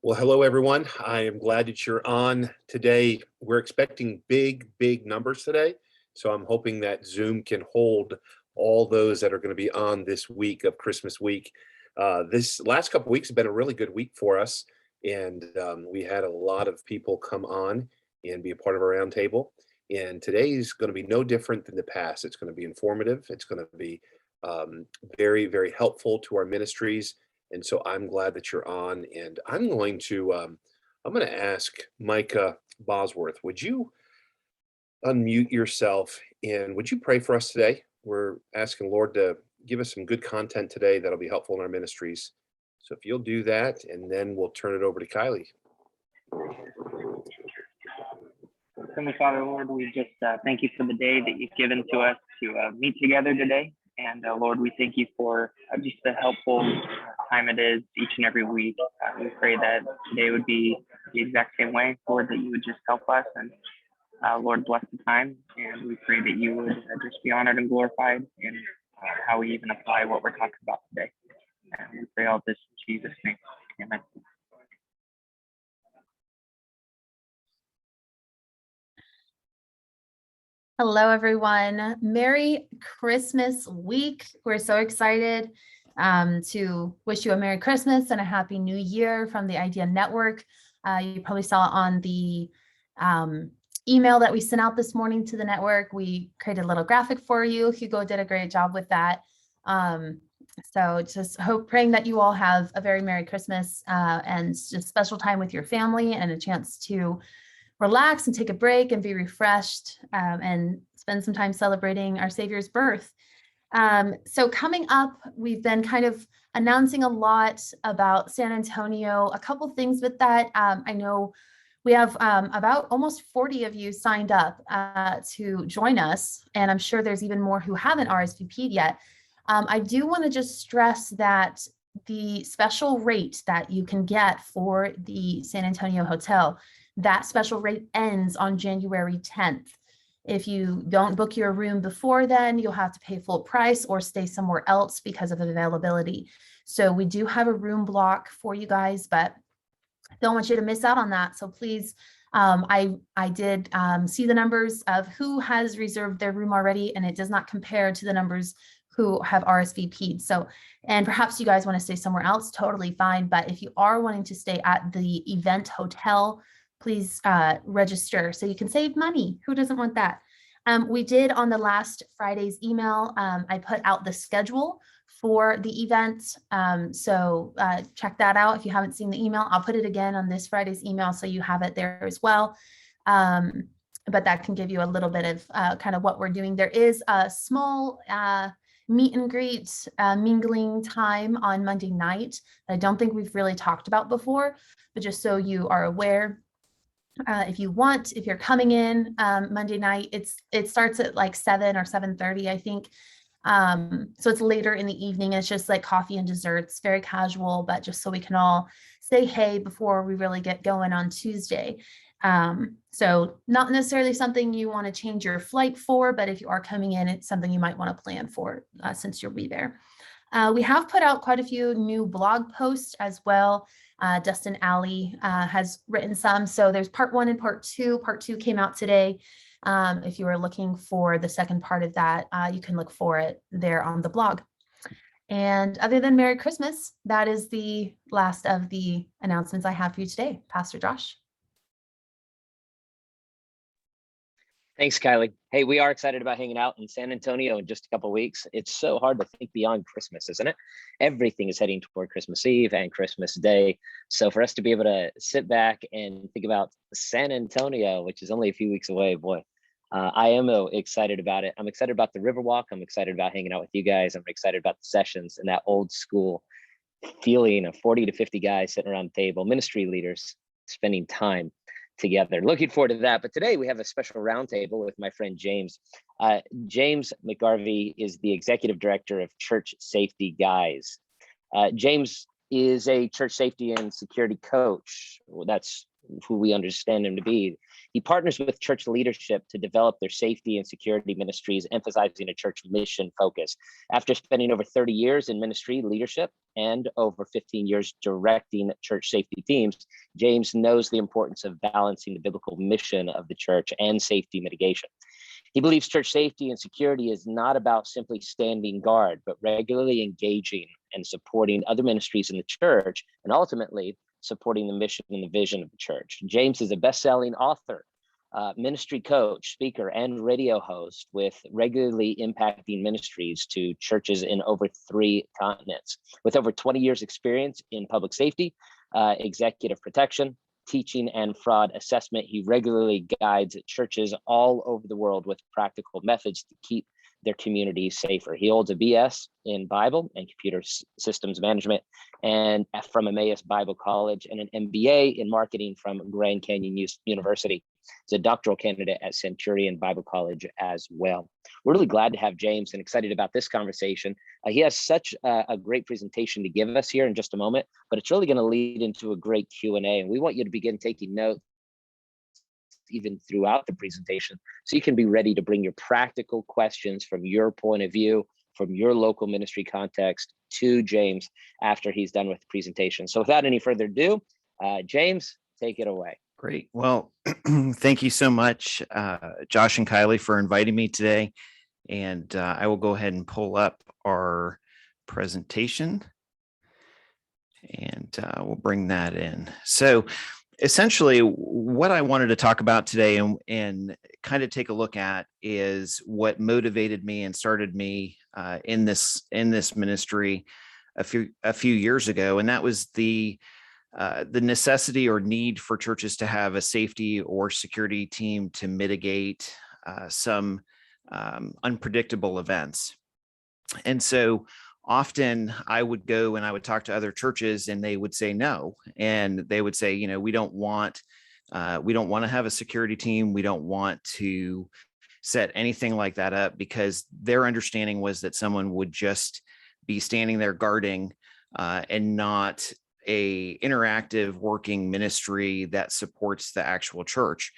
Well, hello, everyone. I am glad that you're on today. We're expecting big numbers today. So I'm hoping that Zoom can hold all those that are going to be on this week of Christmas week. This last couple weeks have been a really good week for us. And we had a lot of people come on and be a part of our roundtable. And today is going to be no different than the past. It's going to be informative. It's going to be very helpful to our ministries. And so I'm glad that you're on, and I'm going to ask Micah Bosworth, would you unmute yourself and would you pray for us today? We're asking Lord to give us some good content today that'll be helpful in our ministries. So if you'll do that, and then we'll turn it over to Kylie. Heavenly Father, Lord, we just thank you for the day that you've given to us to meet together today. And Lord, we thank you for just the helpful time it is each and every week. We pray that today would be the exact same way, Lord, that you would just help us. And Lord, bless the time. And we pray that you would just be honored and glorified in how we even apply what we're talking about today. And we pray all this in Jesus' name. Amen. Hello, everyone. Merry Christmas week. We're so excited to wish you a Merry Christmas and a Happy New Year from the Idea Network. You probably saw on the email that we sent out this morning to the network. We created a little graphic for you. Hugo did a great job with that. So just praying that you all have a very Merry Christmas and just special time with your family and a chance to relax and take a break and be refreshed and spend some time celebrating our Savior's birth. So coming up, we've been kind of announcing a lot about San Antonio, a couple things with that. I know we have about almost 40 of you signed up to join us, and I'm sure there's even more who haven't RSVP'd yet. I do want to just stress that the special rate that you can get for the San Antonio hotel, that special rate ends on January 10th. If you don't book your room before then, you'll have to pay full price or stay somewhere else because of availability. So we do have a room block for you guys, but don't want you to miss out on that. So please, I did see the numbers of who has reserved their room already, and it does not compare to the numbers who have RSVP'd. So, and perhaps you guys want to stay somewhere else, totally fine. But if you are wanting to stay at the event hotel, please register so you can save money. Who doesn't want that? We did on the last Friday's email, I put out the schedule for the event. So check that out. If you haven't seen the email, I'll put it again on this Friday's email so you have it there as well. But that can give you a little bit of kind of what we're doing. There is a small meet and greet mingling time on Monday night that I don't think we've really talked about before, but just so you are aware. If you're coming in Monday night, it starts at like 7 or 7:30, I think. So it's later in the evening. It's just like coffee and desserts, very casual, but just so we can all say hey before we really get going on Tuesday. So not necessarily something you want to change your flight for, but if you are coming in, it's something you might want to plan for since you'll be there. We have put out quite a few new blog posts as well. Dustin Alley has written some. So there's part 1 and part 2. Part 2 came out today. If you are looking for the second part of that, you can look for it there on the blog. And other than Merry Christmas, that is the last of the announcements I have for you today. Pastor Josh. Thanks, Kylie. Hey, we are excited about hanging out in San Antonio in just a couple of weeks. It's so hard to think beyond Christmas, isn't it? Everything is heading toward Christmas Eve and Christmas Day. So for us to be able to sit back and think about San Antonio, which is only a few weeks away, boy, I am excited about it. I'm excited about the Riverwalk. I'm excited about hanging out with you guys. I'm excited about the sessions and that old school feeling of 40 to 50 guys sitting around the table, ministry leaders spending time together. Looking forward to that. But today we have a special roundtable with my friend James. James McGarvey is the executive director of Church Safety Guys. James is a church safety and security coach. That's who we understand him to be. He partners with church leadership to develop their safety and security ministries, emphasizing a church mission focus. After spending over 30 years in ministry leadership and over 15 years directing church safety teams, James knows the importance of balancing the biblical mission of the church and safety mitigation. He believes church safety and security is not about simply standing guard, but regularly engaging and supporting other ministries in the church, and ultimately supporting the mission and the vision of the church. James is a best-selling author, ministry coach, speaker, and radio host with regularly impacting ministries to churches in over 3 continents. With over 20 years experience in public safety, executive protection, teaching, and fraud assessment, he regularly guides churches all over the world with practical methods to keep their communities safer. He holds a BS in Bible and computer systems management and from Emmaus Bible College, and an MBA in marketing from Grand Canyon University. He's a doctoral candidate at Centurion Bible College as well. We're really glad to have James and excited about this conversation. He has such a great presentation to give us here in just a moment, but it's really going to lead into a great Q&A, and we want you to begin taking notes even throughout the presentation, so you can be ready to bring your practical questions from your point of view, from your local ministry context to James after he's done with the presentation. So without any further ado, James, take it away. Great. Well, thank you so much, Josh and Kylie, for inviting me today. And I will go ahead and pull up our presentation, and we'll bring that in. So essentially, what I wanted to talk about today and kind of take a look at is what motivated me and started me in this ministry a few years ago, and that was the necessity or need for churches to have a safety or security team to mitigate some unpredictable events. And so often I would go and I would talk to other churches, and they would say no. And they would say, we don't want to have a security team. We don't want to set anything like that up, because their understanding was that someone would just be standing there guarding and not a interactive working ministry that supports the actual church.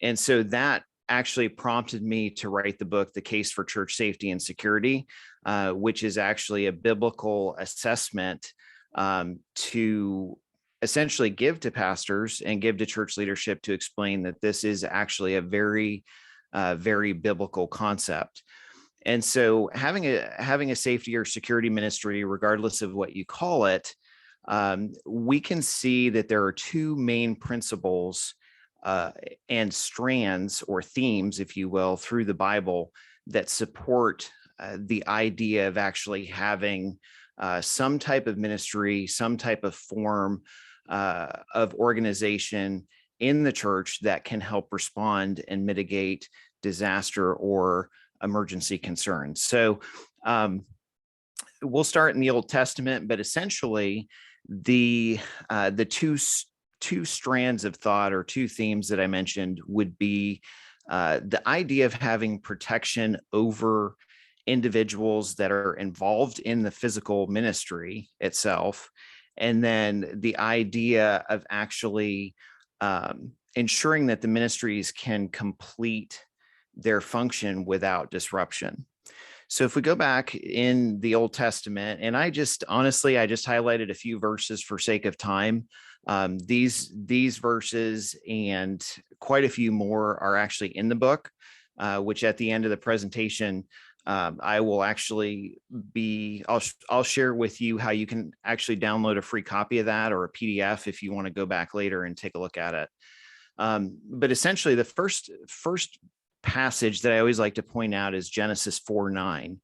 And so that actually prompted me to write the book, The Case for Church Safety and Security, which is actually a biblical assessment to essentially give to pastors and give to church leadership to explain that this is actually a very, very biblical concept. And so having a safety or security ministry, regardless of what you call it, we can see that there are 2 main principles and strands or themes, if you will, through the Bible that support the idea of actually having some type of ministry, some type of form of organization in the church that can help respond and mitigate disaster or emergency concerns. So we'll start in the Old Testament, but essentially the two strands of thought or 2 themes that I mentioned would be the idea of having protection over individuals that are involved in the physical ministry itself, and then the idea of actually ensuring that the ministries can complete their function without disruption. So if we go back in the Old Testament, and I just highlighted a few verses for sake of time. These verses and quite a few more are actually in the book, which at the end of the presentation, I will actually I'll share with you how you can actually download a free copy of that or a PDF if you want to go back later and take a look at it. But essentially the first passage that I always like to point out is Genesis 4:9.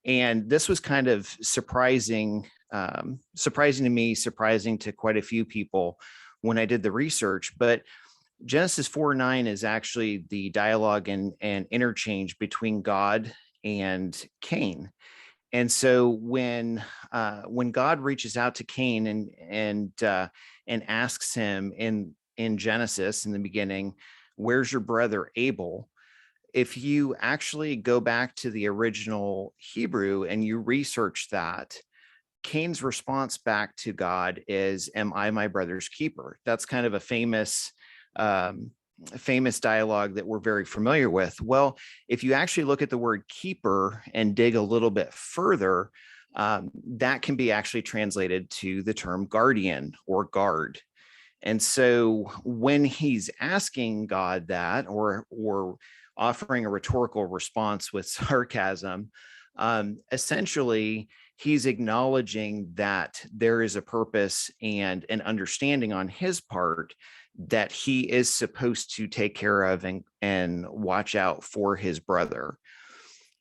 And this was kind of surprising to me, surprising to quite a few people when I did the research. But Genesis 4:9 is actually the dialogue and interchange between God and Cain. And so when God reaches out to Cain and asks him in Genesis in the beginning, "Where's your brother Abel?" If you actually go back to the original Hebrew and you research that, Cain's response back to God is, "Am I my brother's keeper?" That's kind of a famous dialogue that we're very familiar with. Well, if you actually look at the word keeper and dig a little bit further, that can be actually translated to the term guardian or guard. And so when he's asking God that, or offering a rhetorical response with sarcasm, essentially he's acknowledging that there is a purpose and an understanding on his part that he is supposed to take care of and watch out for his brother.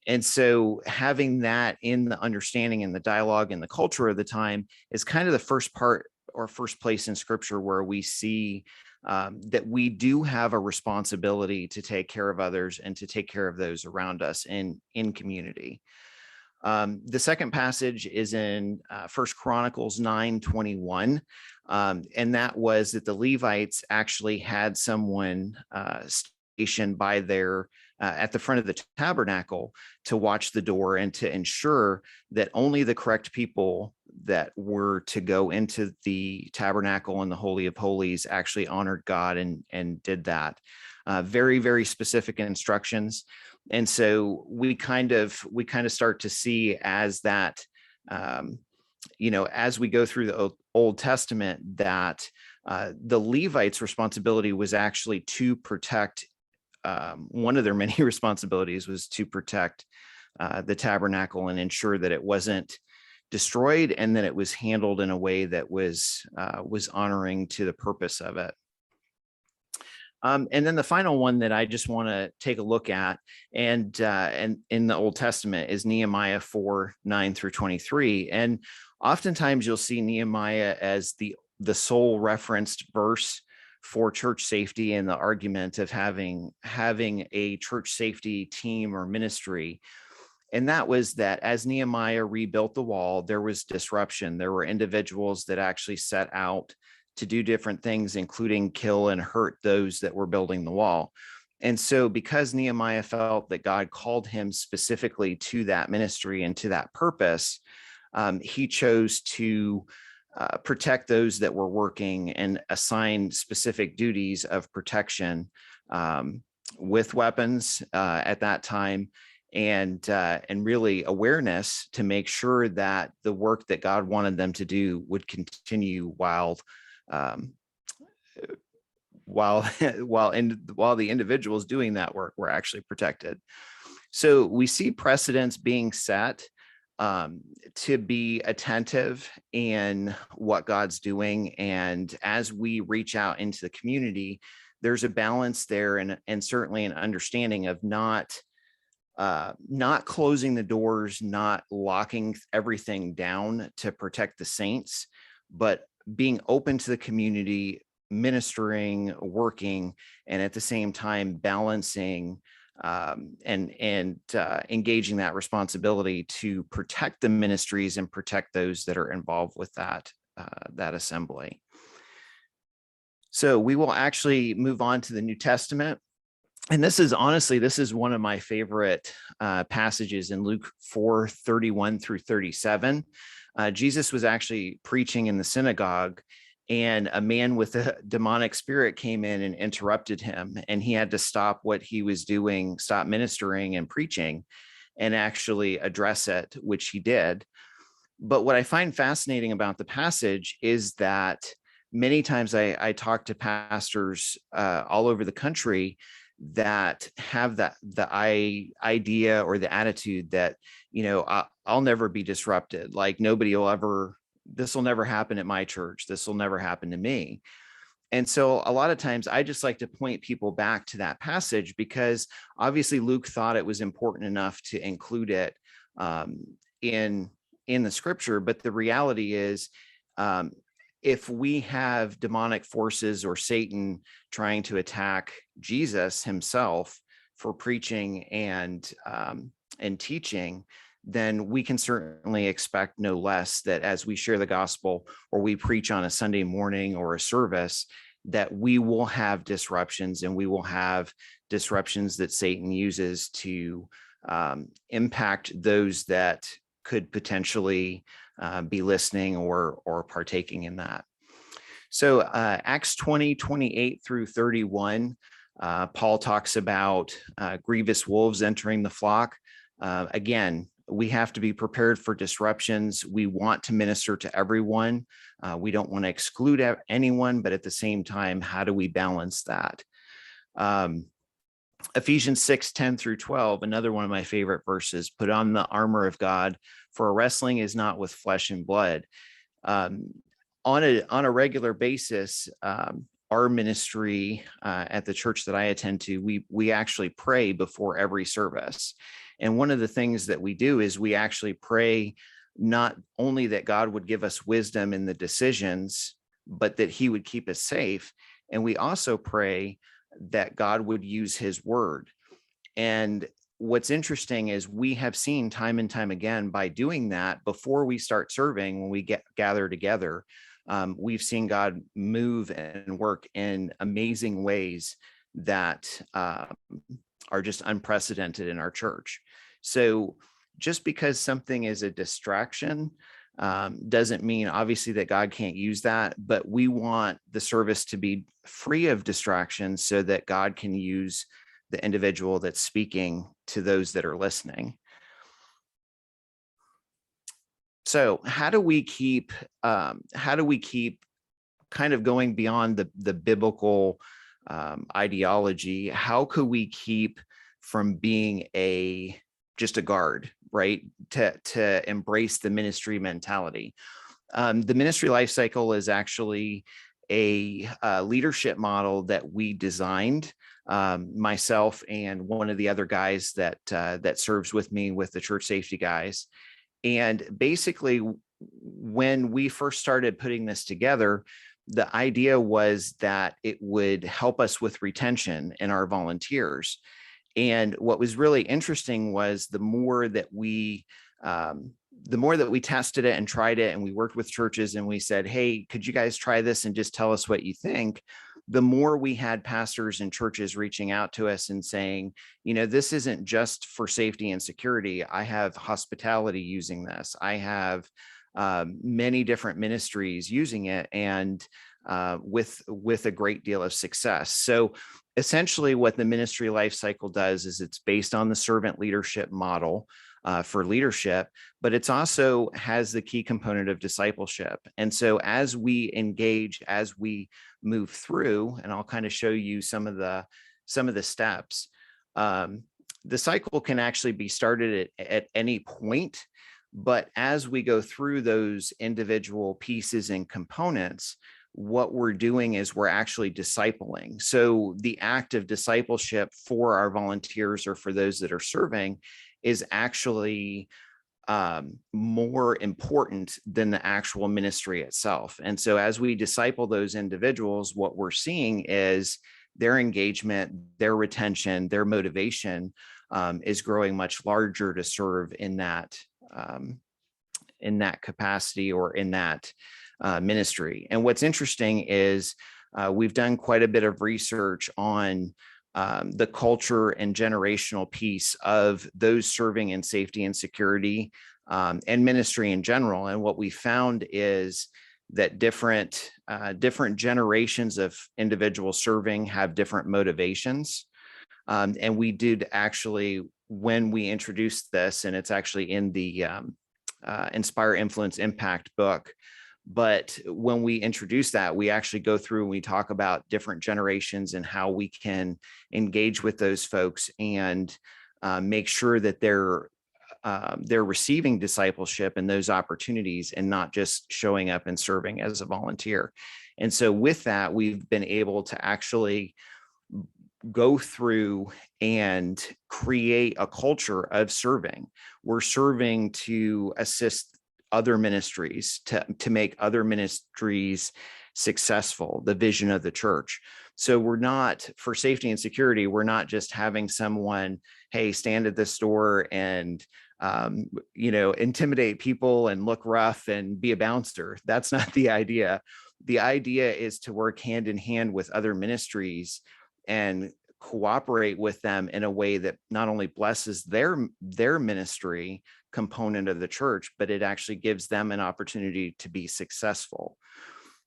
And so having that in the understanding and the dialogue and the culture of the time is kind of the first part or first place in scripture where we see that we do have a responsibility to take care of others and to take care of those around us in community. The second passage is in 1 Chronicles 9:21, and that was that the Levites actually had someone stationed by their at the front of the tabernacle to watch the door and to ensure that only the correct people that were to go into the tabernacle and the Holy of Holies actually honored God and did that. Very, very specific instructions. And so we kind of start to see as that, as we go through the Old Testament, that the Levites' responsibility was actually to protect. One of their many responsibilities was to protect the tabernacle and ensure that it wasn't destroyed and that it was handled in a way that was honoring to the purpose of it. And then the final one that I just want to take a look at, and in the Old Testament, is Nehemiah 4:9-23. And oftentimes you'll see Nehemiah as the sole referenced verse for church safety and the argument of having a church safety team or ministry. And that was that as Nehemiah rebuilt the wall, there was disruption. There were individuals that actually set out to do different things, including kill and hurt those that were building the wall. And so because Nehemiah felt that God called him specifically to that ministry and to that purpose, he chose to protect those that were working and assign specific duties of protection with weapons at that time, and really awareness to make sure that the work that God wanted them to do would continue while the individuals doing that work were actually protected. So we see precedents being set to be attentive in what God's doing. And as we reach out into the community, there's a balance there and certainly an understanding of not closing the doors, not locking everything down to protect the saints, but being open to the community, ministering, working, and at the same time balancing and engaging that responsibility to protect the ministries and protect those that are involved with that assembly. So we will actually move on to the New Testament. And this is one of my favorite passages in Luke 4:31-37. Jesus was actually preaching in the synagogue, and a man with a demonic spirit came in and interrupted him, and he had to stop what he was doing, stop ministering and preaching, and actually address it, which he did. But what I find fascinating about the passage is that many times I talk to pastors all over the country that have the idea or the attitude that, I'll never be disrupted. Like this will never happen at my church. This will never happen to me. And so a lot of times I just like to point people back to that passage, because obviously Luke thought it was important enough to include it in the scripture. But the reality is, if we have demonic forces or Satan trying to attack Jesus himself for preaching and teaching, then we can certainly expect no less that as we share the gospel or we preach on a Sunday morning or a service, that we will have disruptions, and we will have disruptions that Satan uses to impact those that could potentially be listening or partaking in that. So Acts 20:28 through 31, Paul talks about grievous wolves entering the flock. Again, we have to be prepared for disruptions. We want to minister to everyone. We don't want to exclude anyone, but at the same time, how do we balance that? Ephesians 6:10 through 12, another one of my favorite verses, put on the armor of God, for our wrestling is not with flesh and blood. On a regular basis, our ministry at the church that I attend to, we actually pray before every service. And one of the things that we do is we actually pray not only that God would give us wisdom in the decisions, but that he would keep us safe. And we also pray that God would use his word. And what's interesting is we have seen time and time again, by doing that before we start serving, when we gather together, we've seen God move and work in amazing ways that are just unprecedented in our church. So just because something is a distraction doesn't mean obviously that God can't use that, but we want the service to be free of distractions so that God can use the individual that's speaking to those that are listening. So how do we keep kind of going beyond the biblical ideology? How could we keep from being just a guard, right? To embrace the ministry mentality. The ministry life cycle is actually a leadership model that we designed, myself and one of the other guys that serves with me with the church safety guys. And basically, when we first started putting this together, the idea was that it would help us with retention in our volunteers. And what was really interesting was the more that we tested it and tried it, and we worked with churches and we said, hey, could you guys try this and just tell us what you think? The more we had pastors and churches reaching out to us and saying, this isn't just for safety and security. I have hospitality using this. I have many different ministries using it, and with a great deal of success. So essentially what the ministry life cycle does is it's based on the servant leadership model for leadership, but it's also has the key component of discipleship. And so as we engage, as we move through, and I'll kind of show you some of the steps, the cycle can actually be started at any point. But as we go through those individual pieces and components, what we're doing is we're actually discipling. So the act of discipleship for our volunteers or for those that are serving is actually more important than the actual ministry itself. And so as we disciple those individuals, what we're seeing is their engagement, their retention, their motivation is growing much larger to serve in that capacity or in that ministry. And what's interesting is we've done quite a bit of research on the culture and generational piece of those serving in safety and security and ministry in general. And what we found is that different generations of individuals serving have different motivations. And we did actually, when we introduced this, and it's actually in the Inspire, Influence, Impact book, but when we introduce that, we actually go through and we talk about different generations and how we can engage with those folks and make sure that they're receiving discipleship and those opportunities and not just showing up and serving as a volunteer. And so with that, we've been able to actually go through and create a culture of serving. We're serving to assist other ministries, to make other ministries successful, the vision of the church. So we're not, for safety and security, we're not just having someone, hey, stand at this door and intimidate people and look rough and be a bouncer. That's not the idea. The idea is to work hand in hand with other ministries and cooperate with them in a way that not only blesses their ministry component of the church, but it actually gives them an opportunity to be successful.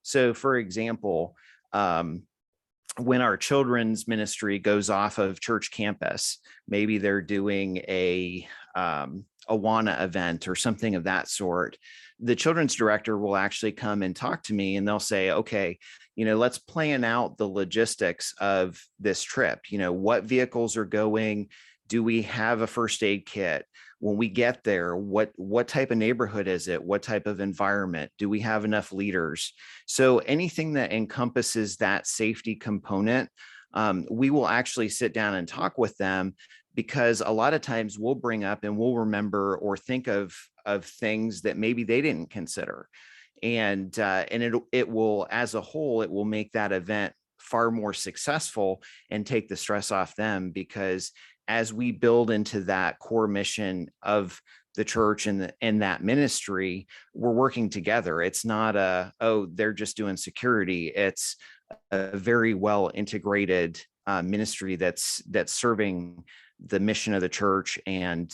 So, for example, when our children's ministry goes off of church campus, maybe they're doing a Awana event or something of that sort, the children's director will actually come and talk to me, and they'll say, okay, let's plan out the logistics of this trip. What vehicles are going? Do we have a first aid kit? When we get there, what type of neighborhood is it? What type of environment? Do we have enough leaders? So anything that encompasses that safety component, we will actually sit down and talk with them, because a lot of times we'll bring up and we'll remember or think of things that maybe they didn't consider. And it will, as a whole, it will make that event far more successful and take the stress off them, because as we build into that core mission of the church and that ministry, we're working together. It's not they're just doing security. It's a very well integrated ministry that's serving the mission of the church and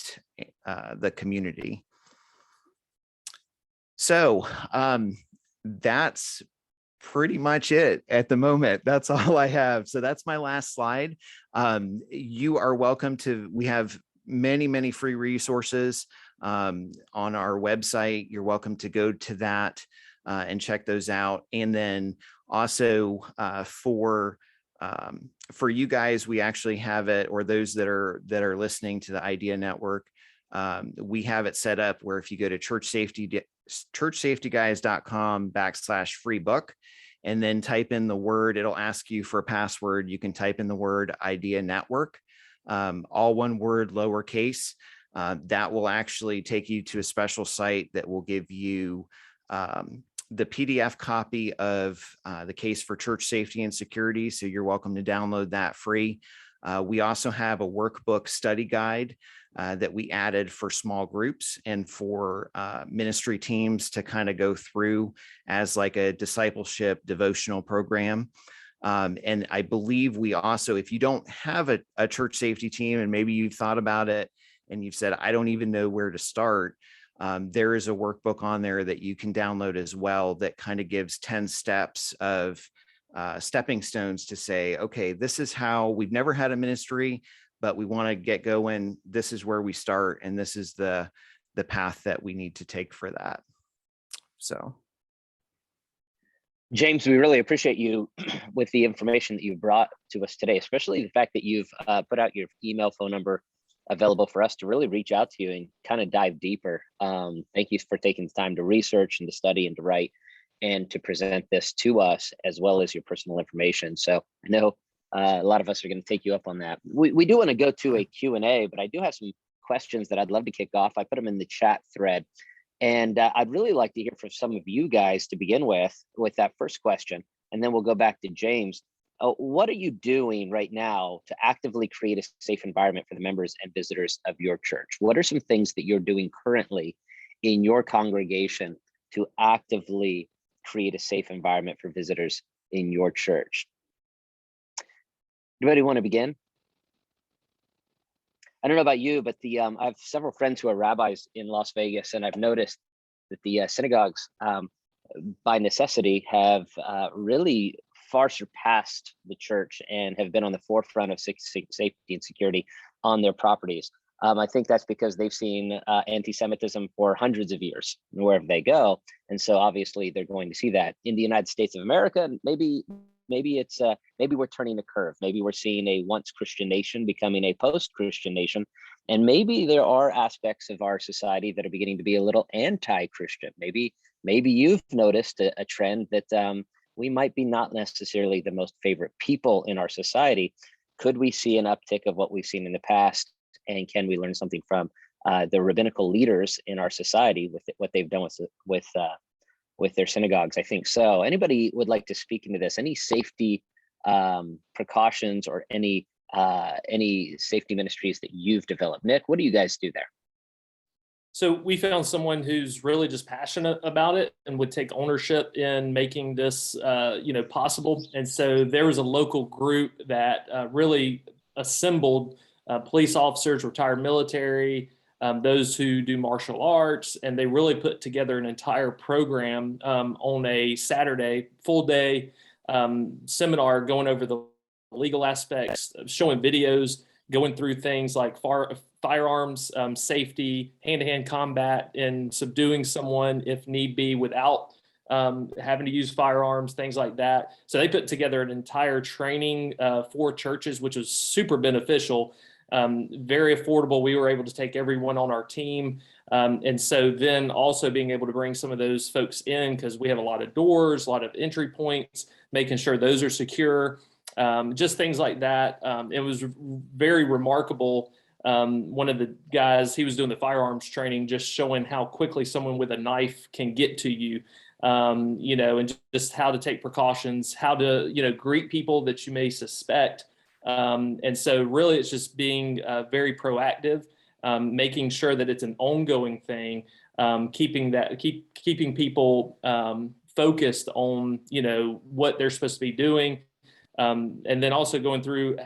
the community. So that's pretty much it at the moment. That's all I have. So that's my last slide. You are welcome to, we have many free resources on our website. You're welcome to go to that and check those out. And then also for you guys, we actually have it, or those that are listening to the Idea Network, we have it set up where if you go to churchsafetyguys.com/free book, and then type in the word, it'll ask you for a password. You can type in the word Idea Network, all one word, lowercase. That will actually take you to a special site that will give you the PDF copy of the case for church safety and security. So you're welcome to download that free. We also have a workbook study guide that we added for small groups and for ministry teams to kind of go through as like a discipleship devotional program. And I believe we also, if you don't have a church safety team and maybe you've thought about it and you've said, I don't even know where to start, there is a workbook on there that you can download as well that kind of gives 10 steps of stepping stones to say, okay, this is how we've never had a ministry, but we want to get going. This is where we start, and this is the path that we need to take for that. So, James, we really appreciate you with the information that you brought to us today, especially the fact that you've put out your email, phone number available for us to really reach out to you and kind of dive deeper. Thank you for taking the time to research and to study and to write and to present this to us, as well as your personal information. So I know a lot of us are going to take you up on that. We do want to go to a Q&A, but I do have some questions that I'd love to kick off. I put them in the chat thread, and I'd really like to hear from some of you guys to begin with that first question, and then we'll go back to James. What are you doing right now to actively create a safe environment for the members and visitors of your church? What are some things that you're doing currently in your congregation to actively create a safe environment for visitors in your church? Anybody want to begin? I don't know about you, but I have several friends who are rabbis in Las Vegas, and I've noticed that the synagogues, by necessity, have really far surpassed the church and have been on the forefront of safety and security on their properties. I think that's because they've seen anti-Semitism for hundreds of years wherever they go, and so obviously they're going to see that. In the United States of America, maybe we're turning the curve. Maybe we're seeing a once Christian nation becoming a post-Christian nation, and maybe there are aspects of our society that are beginning to be a little anti-Christian. Maybe you've noticed a trend that we might be not necessarily the most favorite people in our society. Could we see an uptick of what we've seen in the past? And can we learn something from the rabbinical leaders in our society with what they've done with their synagogues? I think so. Anybody would like to speak into this? Any safety precautions or any safety ministries that you've developed? Nick, what do you guys do there? So we found someone who's really just passionate about it and would take ownership in making this, possible. And so there was a local group that really assembled police officers, retired military, those who do martial arts, and they really put together an entire program on a Saturday, full day seminar going over the legal aspects, showing videos, going through things like firearms safety, hand-to-hand combat, and subduing someone if need be without having to use firearms, things like that. So they put together an entire training for churches, which was super beneficial, very affordable. We were able to take everyone on our team. And so then also being able to bring some of those folks in, because we have a lot of doors, a lot of entry points, making sure those are secure, just things like that. It was very remarkable. One of the guys, he was doing the firearms training, just showing how quickly someone with a knife can get to you, and just how to take precautions, how to, greet people that you may suspect. And so really it's just being very proactive, making sure that it's an ongoing thing, keeping people focused on, what they're supposed to be doing. And then also going through,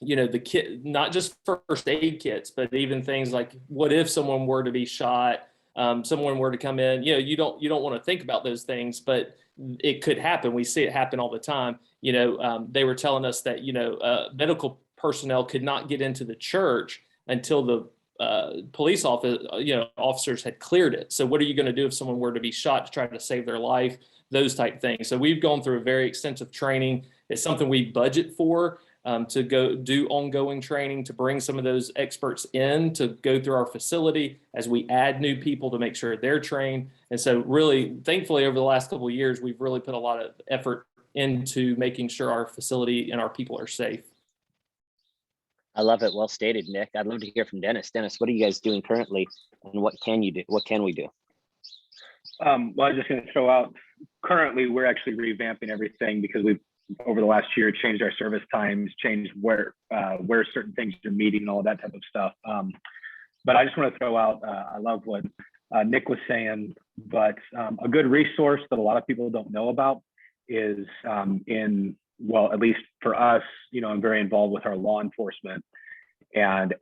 the kit, not just first aid kits, but even things like, what if someone were to be shot, someone were to come in, you don't want to think about those things, but it could happen. We see it happen all the time. They were telling us that, medical personnel could not get into the church until the police officers had cleared it. So what are you going to do if someone were to be shot to try to save their life? Those type things. So we've gone through a very extensive training. It's something we budget for, to go do ongoing training, to bring some of those experts in to go through our facility as we add new people to make sure they're trained. And so really, thankfully, over the last couple of years, we've really put a lot of effort into making sure our facility and our people are safe. I love it. Well stated, Nick. I'd love to hear from Dennis. Dennis, what are you guys doing currently, and what can you do? What can we do? Well, I was just going to throw out, currently we're actually revamping everything because we've, over the last year, changed our service times, changed where certain things are meeting and all that type of stuff. But I just want to throw out, I love what Nick was saying, but a good resource that a lot of people don't know about is at least for us, I'm very involved with our law enforcement, and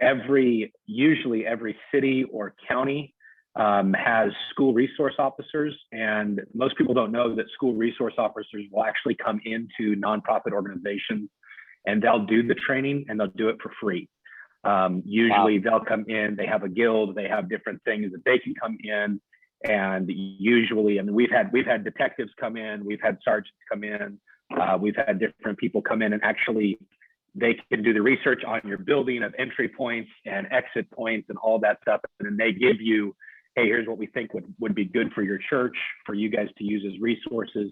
usually every city or county has school resource officers, and most people don't know that school resource officers will actually come into nonprofit organizations and they'll do the training and they'll do it for free. Usually they'll come in, they have a guild, they have different things that they can come in, and usually, we've had detectives come in, we've had sergeants come in, we've had different people come in, and actually they can do the research on your building of entry points and exit points and all that stuff, and then they give you, hey, here's what we think would be good for your church, for you guys to use as resources.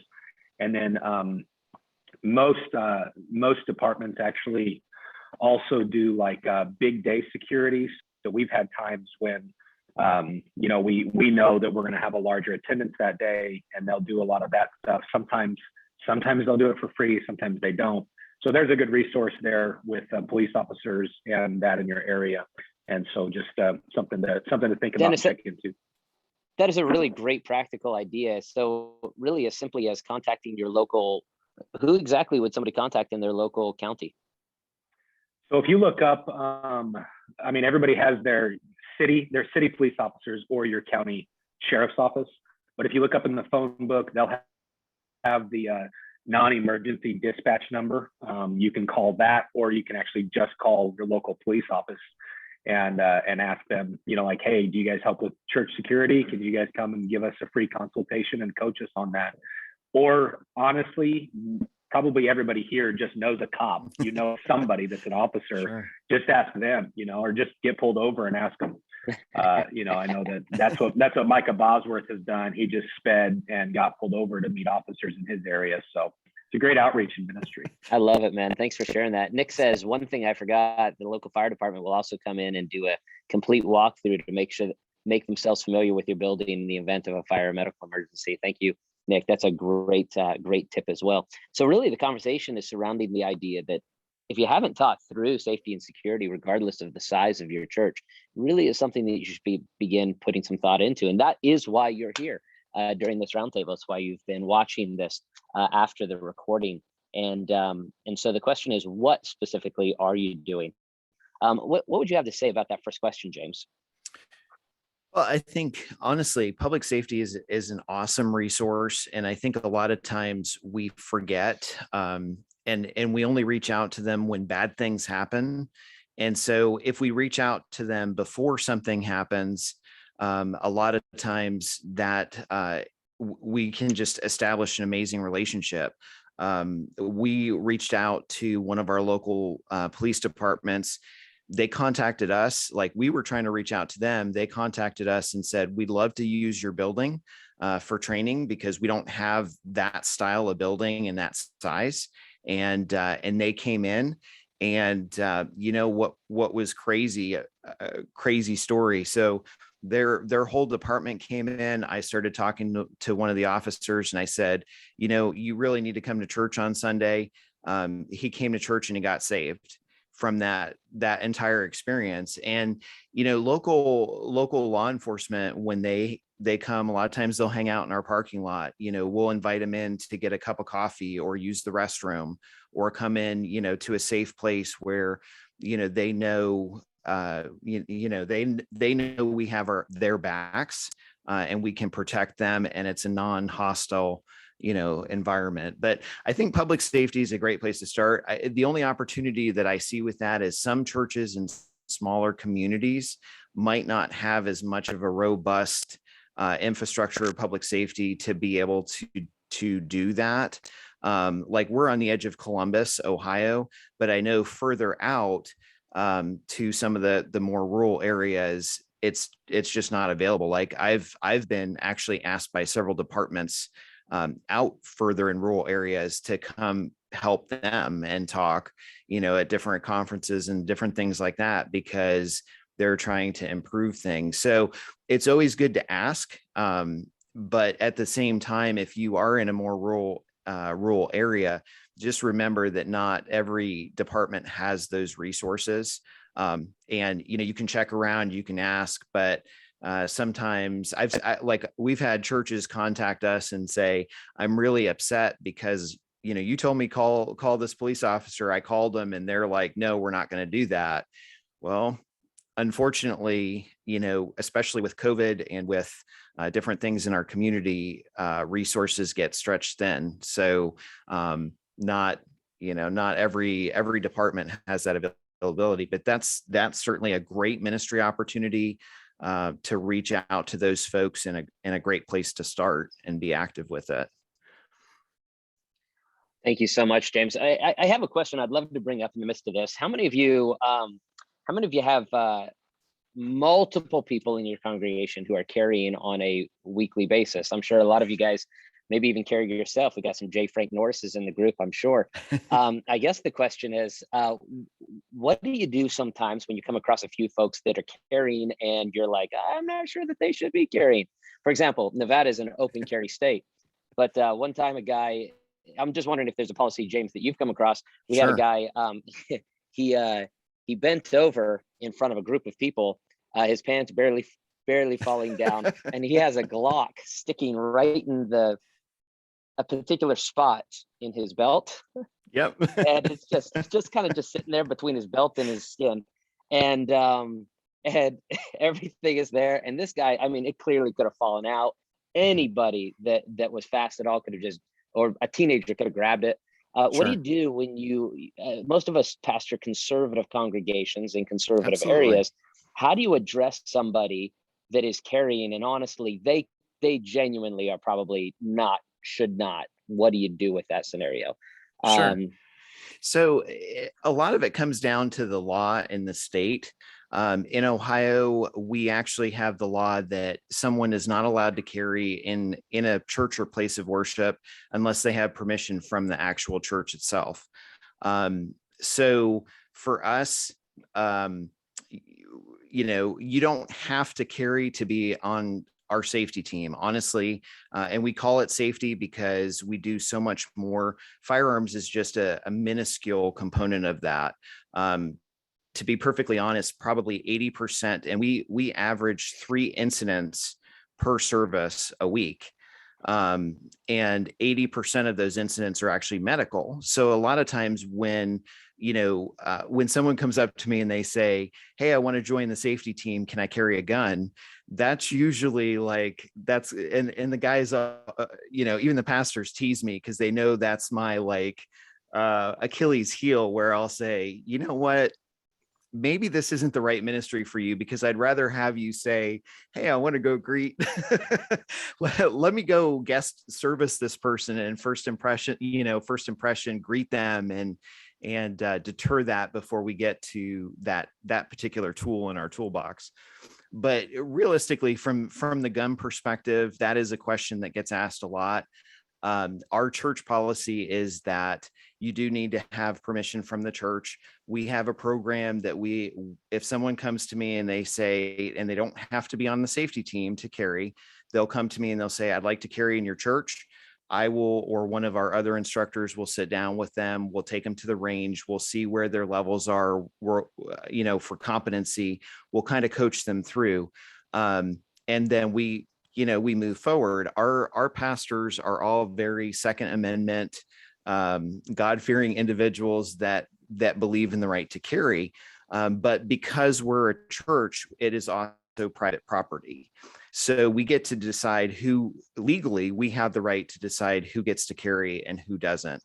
And then most departments actually also do like big day security. So we've had times when, we know that we're going to have a larger attendance that day, and they'll do a lot of that stuff. Sometimes they'll do it for free, sometimes they don't. So there's a good resource there with police officers and that in your area. And so just something to think about, Dennis, and check into. That is a really great practical idea. So really, as simply as contacting your local, who exactly would somebody contact in their local county? So if you look up, everybody has their city police officers or your county sheriff's office. But if you look up in the phone book, they'll have the non-emergency dispatch number. You can call that, or you can actually just call your local police office and ask them, hey, do you guys help with church security? Can you guys come and give us a free consultation and coach us on that? Or honestly, probably everybody here just knows a cop, somebody that's an officer. Sure. Just ask them, or just get pulled over and ask them. I know that's what Micah Bosworth has done. He just sped and got pulled over to meet officers in his area. So it's a great outreach in ministry. I love it, man. Thanks for sharing that. Nick says, one thing I forgot, the local fire department will also come in and do a complete walkthrough to make themselves familiar with your building in the event of a fire or medical emergency. Thank you, Nick. That's a great tip as well. So really the conversation is surrounding the idea that if you haven't thought through safety and security, regardless of the size of your church, really is something that you should begin putting some thought into. And that is why you're here during this roundtable. It's why you've been watching this after the recording. And so the question is, what specifically are you doing? What would you have to say about that first question, James? Well, I think honestly, public safety is an awesome resource, and I think a lot of times we forget, and we only reach out to them when bad things happen. And so, if we reach out to them before something happens, a lot of times that we can just establish an amazing relationship. We reached out to one of our local police departments. They contacted us, like we were trying to reach out to them. They contacted us and said, we'd love to use your building for training because we don't have that style of building and that size. And they came in, and you know what was crazy, crazy story. So their whole department came in. I started talking to one of the officers, and I said, you know, you really need to come to church on Sunday. He came to church and he got saved from that entire experience. And, you know, local law enforcement, when they come, a lot of times they'll hang out in our parking lot. You know, we'll invite them in to get a cup of coffee or use the restroom, or come in, you know, to a safe place where, you know, they know, they know we have their backs, and we can protect them, and it's a non-hostile, you know, environment. But I think public safety is a great place to start. The only opportunity that I see with that is some churches and smaller communities might not have as much of a robust infrastructure of public safety to be able to do that. Like we're on the edge of Columbus, Ohio, but I know further out to some of the more rural areas, it's just not available. Like I've been actually asked by several departments out further in rural areas to come help them and talk, you know, at different conferences and different things like that, because they're trying to improve things. So it's always good to ask. But at the same time, if you are in a more rural area, just remember that not every department has those resources. And, you know, you can check around, you can ask, but sometimes we've had churches contact us and say, I'm really upset because, you know, you told me call this police officer. I called them and they're like, no, we're not going to do that. Well, unfortunately, you know, especially with COVID and with different things in our community, resources get stretched thin. So not every department has that availability, but that's certainly a great ministry opportunity to reach out to those folks, and a great place to start and be active with it. Thank you so much, James. I have a question I'd love to bring up in the midst of this. How many of you have multiple people in your congregation who are carrying on a weekly basis? I'm sure a lot of you guys maybe even carry yourself. We got some J. Frank Norrises in the group, I'm sure. I guess the question is, what do you do sometimes when you come across a few folks that are carrying and you're like, I'm not sure that they should be carrying? For example, Nevada is an open carry state. But one time a guy, I'm just wondering if there's a policy, James, that you've come across. We had a guy, he bent over in front of a group of people, his pants barely falling down, and he has a Glock sticking right in a particular spot in his belt. Yep. And it's just kind of just sitting there between his belt and his skin. And everything is there. And this guy, I mean, it clearly could have fallen out. Anybody that was fast at all could have just, or a teenager could have grabbed it. What do you do when most of us pastor conservative congregations in conservative areas? How do you address somebody that is carrying, and honestly, they genuinely are probably should not? What do you do with that scenario? Sure. So a lot of it comes down to the law in the state. In Ohio, we actually have the law that someone is not allowed to carry in a church or place of worship unless they have permission from the actual church itself. So for us, you know, you don't have to carry to be on our safety team, honestly. And we call it safety because we do so much more. Firearms is just a minuscule component of that. To be perfectly honest, probably 80%, and we average 3 incidents per service a week. And 80% of those incidents are actually medical. So a lot of times when someone comes up to me and they say, "Hey, I want to join the safety team. Can I carry a gun?" That's usually like, and the guys, even the pastors tease me because they know that's my Achilles heel, where I'll say, "You know what? Maybe this isn't the right ministry for you, because I'd rather have you say, 'Hey, I want to go greet, let me go guest service this person, and first impression, greet them and deter that before we get to that particular tool in our toolbox.'" But realistically, from the gun perspective, that is a question that gets asked a lot. Our church policy is that you do need to have permission from the church. We have a program that if someone comes to me and they say, and they don't have to be on the safety team to carry, they'll come to me and they'll say, "I'd like to carry in your church." I will, or one of our other instructors will sit down with them. We'll take them to the range. We'll see where their levels are, for competency. We'll kind of coach them through. And then we move forward. Our pastors are all very Second Amendment, God-fearing individuals that believe in the right to carry. But because we're a church, it is also private property. So we get to decide legally, we have the right to decide who gets to carry and who doesn't.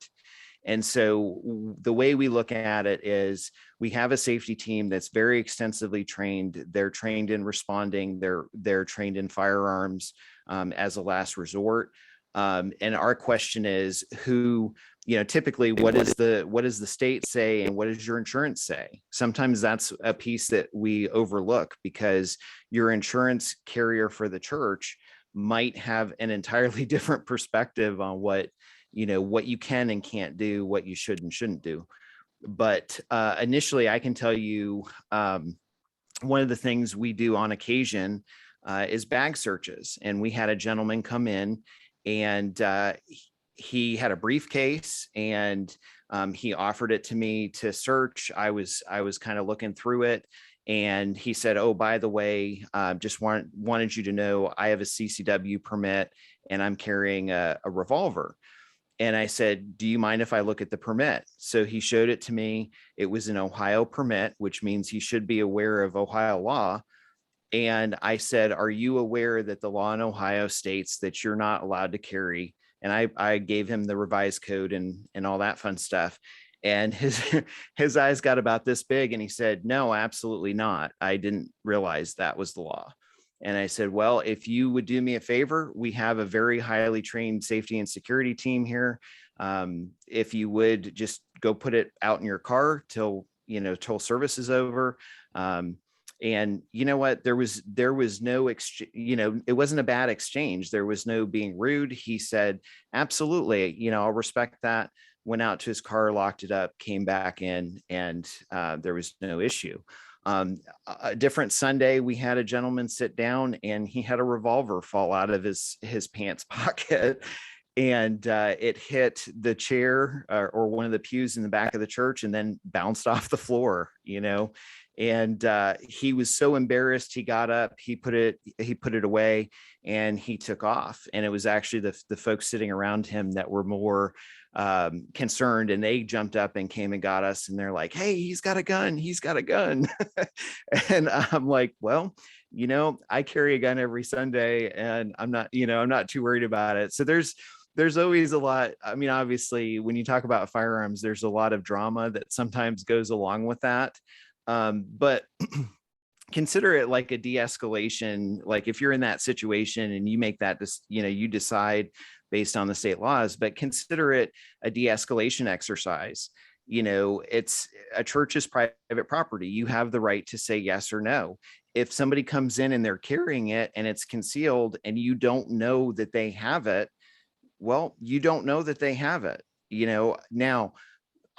And so the way we look at it is, we have a safety team that's very extensively trained. They're trained in responding. They're trained in firearms as a last resort. And our question is, typically, what does the state say, and what does your insurance say? Sometimes that's a piece that we overlook, because your insurance carrier for the church might have an entirely different perspective on what you can and can't do, what you should and shouldn't do. But initially, I can tell you, one of the things we do on occasion is bag searches. And we had a gentleman come in, and he had a briefcase, and he offered it to me to search. I was kind of looking through it, and he said, "Oh, by the way, just wanted you to know I have a CCW permit, and I'm carrying a revolver." And I said, "Do you mind if I look at the permit?" So he showed it to me. It was an Ohio permit, which means he should be aware of Ohio law. And I said, "Are you aware that the law in Ohio states that you're not allowed to carry?" And I gave him the revised code and all that fun stuff. And his eyes got about this big, and he said, "No, absolutely not. I didn't realize that was the law." And I said, "Well, if you would do me a favor, we have a very highly trained safety and security team here. If you would just go put it out in your car till service is over." And you know what? There was no it wasn't a bad exchange. There was no being rude. He said, "Absolutely, I'll respect that." Went out to his car, locked it up, came back in, and there was no issue. A different Sunday, we had a gentleman sit down, and he had a revolver fall out of his pants pocket, and it hit the chair or one of the pews in the back of the church, and then bounced off the floor. And he was so embarrassed. He got up, he put it away, and he took off. And it was actually the folks sitting around him that were more concerned, and they jumped up and came and got us, and they're like, "Hey, he's got a gun. And I'm like, "Well, I carry a gun every Sunday, and I'm not too worried about it." So there's always a lot. I mean, obviously, when you talk about firearms, there's a lot of drama that sometimes goes along with that. But consider it like a de-escalation. Like, if you're in that situation and you make that, you decide based on the state laws, but consider it a de-escalation exercise. It's a church's private property. You have the right to say yes or no. If somebody comes in and they're carrying it and it's concealed and you don't know that they have it, well, you don't know that they have it. Now,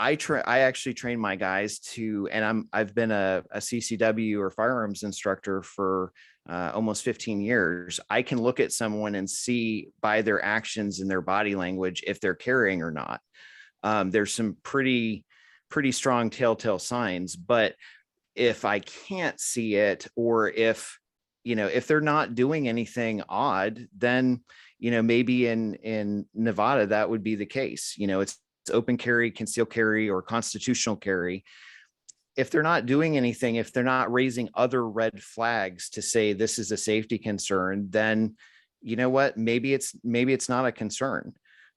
I actually train my guys to, and I've been a CCW or firearms instructor for almost 15 years. I can look at someone and see by their actions and their body language if they're carrying or not. There's some pretty strong telltale signs, but if I can't see it, or if they're not doing anything odd, then maybe in Nevada that would be the case. It's open carry, concealed carry, or constitutional carry. If they're not doing anything, if they're not raising other red flags to say this is a safety concern, then you know what, maybe it's not a concern.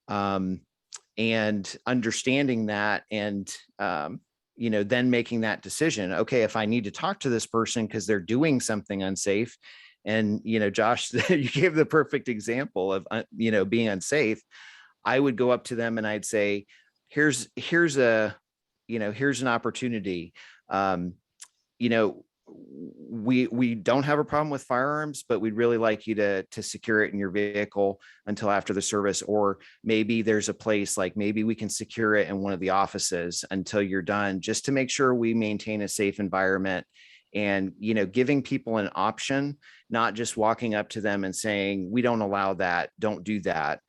And understanding that, and then making that decision. Okay, if I need to talk to this person because they're doing something unsafe, and Josh, you gave the perfect example of being unsafe. I would go up to them and I'd say, here's an opportunity. We don't have a problem with firearms, but we'd really like you to secure it in your vehicle until after the service. Or maybe there's a place, like maybe we can secure it in one of the offices until you're done, just to make sure we maintain a safe environment. And giving people an option, not just walking up to them and saying, we don't allow that, don't do that.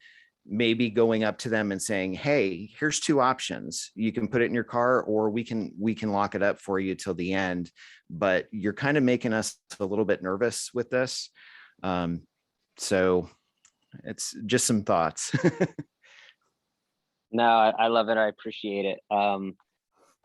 Maybe going up to them and saying, hey, here's two options. You can put it in your car, or we can lock it up for you till the end. But you're kind of making us a little bit nervous with this. So it's just some thoughts. No, I love it. I appreciate it.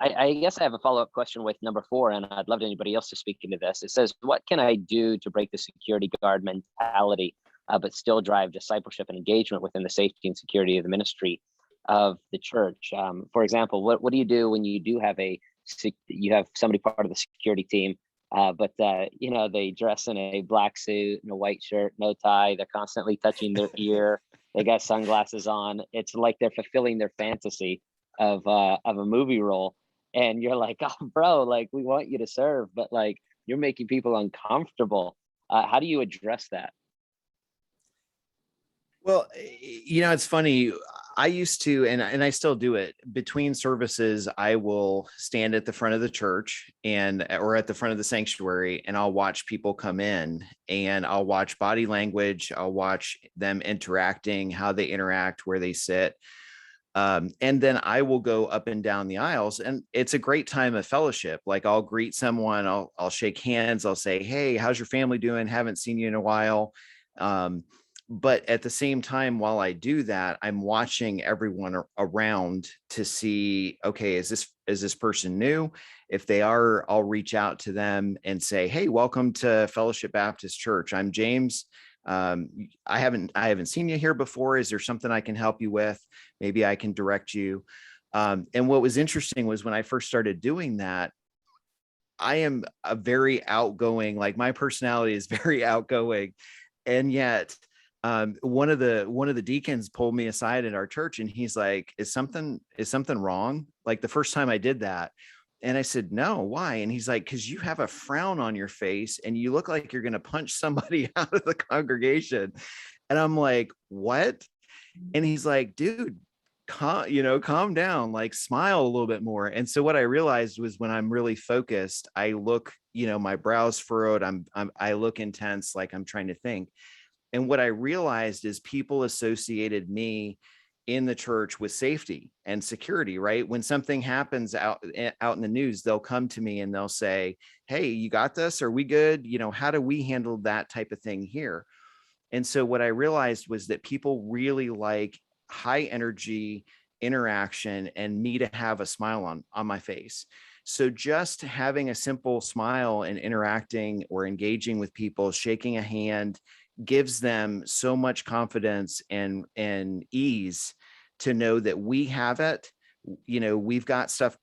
I guess I have a follow-up question with number 4, and I'd love anybody else to speak into this. It says, what can I do to break the security guard mentality, but still drive discipleship and engagement within the safety and security of the ministry of the church? For example, what do you do when you do have you have somebody part of the security team, but they dress in a black suit and a white shirt, no tie, they're constantly touching their ear, they got sunglasses on. It's like they're fulfilling their fantasy of a movie role. And you're like, oh, bro, like, we want you to serve, but like, you're making people uncomfortable. How do you address that? Well, it's funny. I used to, and I still do it, between services, I will stand at the front of the church or at the front of the sanctuary, and I'll watch people come in, and I'll watch body language. I'll watch them interacting, how they interact, where they sit. And then I will go up and down the aisles, and it's a great time of fellowship. Like, I'll greet someone, I'll shake hands, I'll say, hey, how's your family doing? Haven't seen you in a while. But at the same time, while I do that, I'm watching everyone around to see, okay, is this person new? If they are, I'll reach out to them and say, hey, welcome to Fellowship Baptist Church. I'm James. I haven't seen you here before. Is there something I can help you with? Maybe I can direct you. And what was interesting was, when I first started doing that, I am a very outgoing, like, my personality is very outgoing. And yet one of the deacons pulled me aside at our church, and he's like, is something wrong? Like, the first time I did that. And I said, no, why? And he's like, because you have a frown on your face and you look like you're going to punch somebody out of the congregation. And I'm like, what? And he's like, dude, calm down, like, smile a little bit more. And so what I realized was, when I'm really focused, I look, my brows furrowed. I look intense, like I'm trying to think. And what I realized is, people associated me in the church with safety and security, right? When something happens out in the news, they'll come to me and they'll say, hey, you got this? Are we good? How do we handle that type of thing here? And so what I realized was that people really like high energy interaction and me to have a smile on my face. So just having a simple smile and interacting or engaging with people, shaking a hand, gives them so much confidence and ease to know that we have it. We've got stuff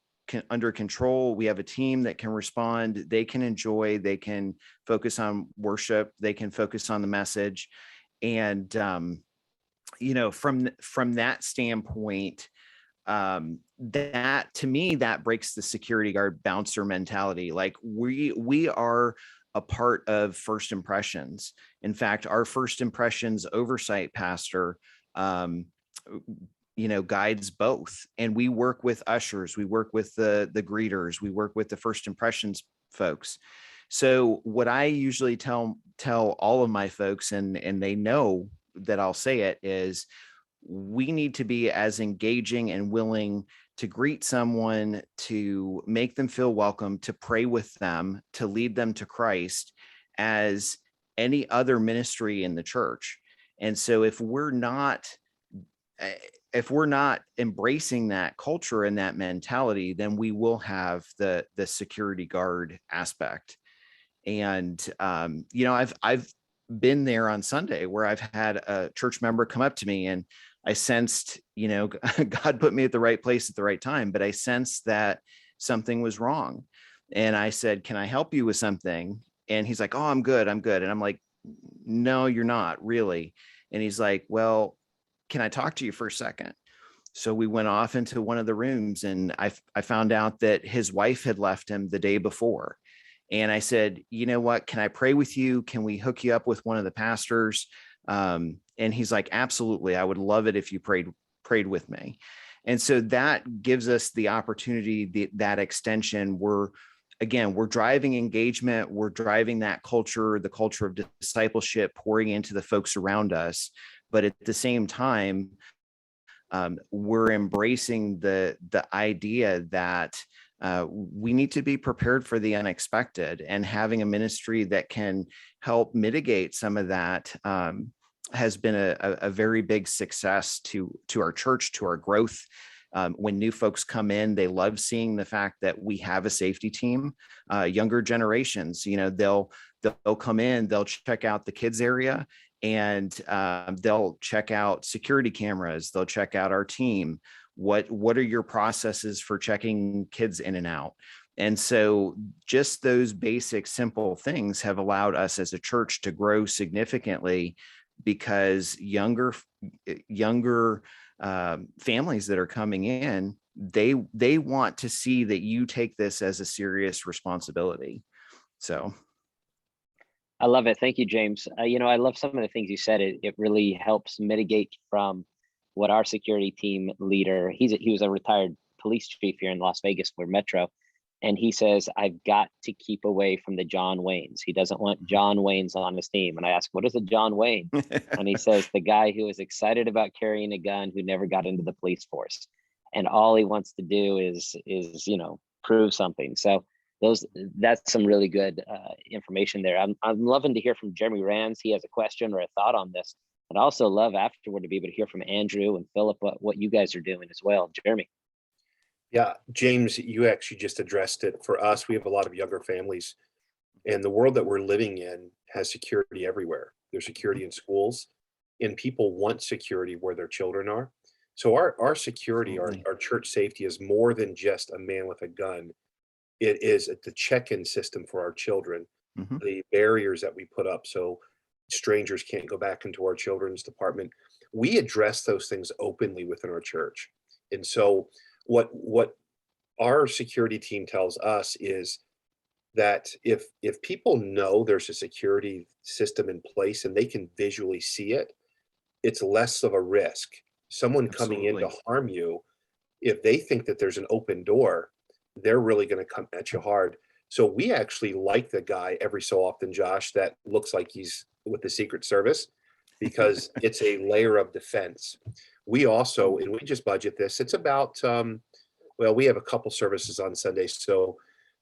under control. We have a team that can respond. They can enjoy, they can focus on worship, they can focus on the message. And, from that standpoint, that, to me, that breaks the security guard bouncer mentality. Like, we are a part of first impressions. In fact, our first impressions oversight pastor, guides both. And we work with ushers, we work with the greeters, we work with the first impressions folks. So what I usually tell all of my folks, and they know that I'll say it, is we need to be as engaging and willing to greet someone, to make them feel welcome, to pray with them, to lead them to Christ as any other ministry in the church. And so if we're not embracing that culture and that mentality, then we will have the security guard aspect. And I've been there on Sunday where I've had a church member come up to me, and I sensed, God put me at the right place at the right time, but I sensed that something was wrong. And I said, "Can I help you with something?" And he's like, "Oh, I'm good. I'm good." And I'm like, "No, you're not really." And he's like, "Well, can I talk to you for a second?" So we went off into one of the rooms, and I found out that his wife had left him the day before. And I said, "You know what? Can I pray with you? Can we hook you up with one of the pastors?" And he's like, "Absolutely. I would love it if you prayed with me." And so that gives us the opportunity, that extension. We're driving engagement. We're driving that culture, the culture of discipleship, pouring into the folks around us. But at the same time, we're embracing the idea that we need to be prepared for the unexpected, and having a ministry that can help mitigate some of that has been a very big success to our church, to our growth. When new folks come in, they love seeing the fact that we have a safety team. Younger generations, they'll come in, they'll check out the kids area, and they'll check out security cameras. They'll check out our team. What are your processes for checking kids in and out? And so just those basic, simple things have allowed us as a church to grow significantly, because younger families that are coming in, they want to see that you take this as a serious responsibility. So I love it. Thank you, James. I love some of the things you said. It really helps mitigate from what our security team leader, he was a retired police chief here in Las Vegas for Metro. And he says, "I've got to keep away from the John Waynes." He doesn't want John Waynes on his team. And I asked, "What is a John Wayne?" And he says, "The guy who is excited about carrying a gun, who never got into the police force. And all he wants to do is prove something." So that's some really good information there. I'm loving to hear from Jeremy Rands. He has a question or a thought on this. I'd also love afterward to be able to hear from Andrew and Philip what you guys are doing as well. Jeremy. Yeah, James, you actually just addressed it. For us, we have a lot of younger families, and the world that we're living in has security everywhere. There's security in schools, and people want security where their children are. So our security, our church safety is more than just a man with a gun. It is the check-in system for our children, the barriers that we put up so strangers can't go back into our children's department. We address those things openly within our church. And so what our security team tells us is that if people know there's a security system in place and they can visually see it, it's less of a risk. Someone coming in to harm you, if they think that there's an open door, they're really going to come at you hard. So we actually like the guy every so often, Josh, that looks like he's with the Secret Service, because it's a layer of defense. We also, and we just budget this, it's about, we have a couple services on Sunday,